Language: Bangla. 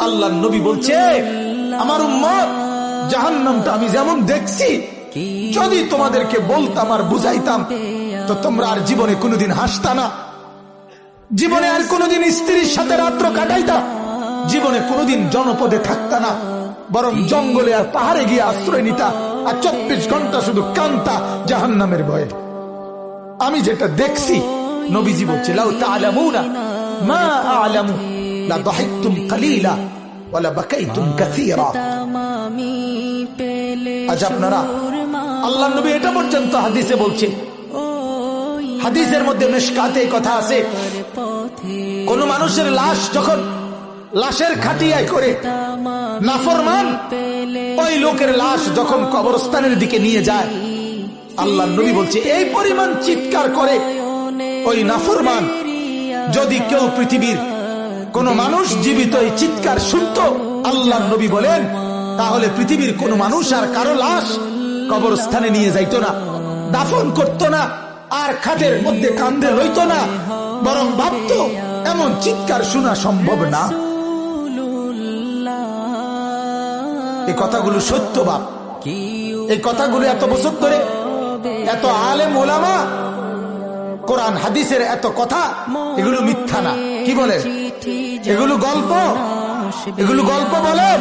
আল্লাহর নবী বলছে, আমার উম্মত জাহান্নামটা আমি যেমন দেখছি, যদি তোমাদেরকে বলতাম আর বুঝাইতাম তো তোমরা আর জীবনে কোনোদিন হাসতা না, জীবনে আর কোনোদিন স্ত্রীর সাথে রাত্র কাটাইতা, জীবনে কোনোদিন জনপদে থাকতা না, বরং জঙ্গলে আর পাহাড়ে গিয়ে আশ্রয় নিতা, আর 24 ঘন্টা শুধু কান্তা জাহান্নামের ভয়ে। আমি যেটা দেখছি, নবীজি বলছে, লাউ তা'লামুনা মা আ'লামু লা দাহিকতুম কালিলা ওয়া লা বাকাইতুম কাসীরা। আজ আপনারা, আল্লাহর নবী এটা পর্যন্ত হাদিসে বলছে, হাদিসের মধ্যে মিশকাতে কথা আছে, কোন মানুষের লাশ যখন লাশের খাটিয়ায় করে নাফরমান ওই লোকের লাশ যখন কবরস্থানের দিকে নিয়ে যায়, আল্লাহর নবী বলছে এই পরিমাণ চিৎকার করে ওই নাফরমান, যদি কেউ পৃথিবীর কোন মানুষ জীবিত এই চিৎকার শুনতো, আল্লাহর নবী বলেন, তাহলে পৃথিবীর কোন মানুষ আর কারো লাশ কবরস্থানে নিয়ে যাইতো না, দাফন করতো না, আর খাটের মধ্যে কান্দে রইতো না, বরং ভাবতো এমন চিৎকার শোনা সম্ভব না। এই কথাগুলো সত্য বাপ, এই কথাগুলো এত বছর ধরে এত আলেম ওলামা কোরআন হাদিসের এত কথা, এগুলো মিথ্যা না। কি বলেন? এগুলো গল্প, এগুলো গল্প বলেন।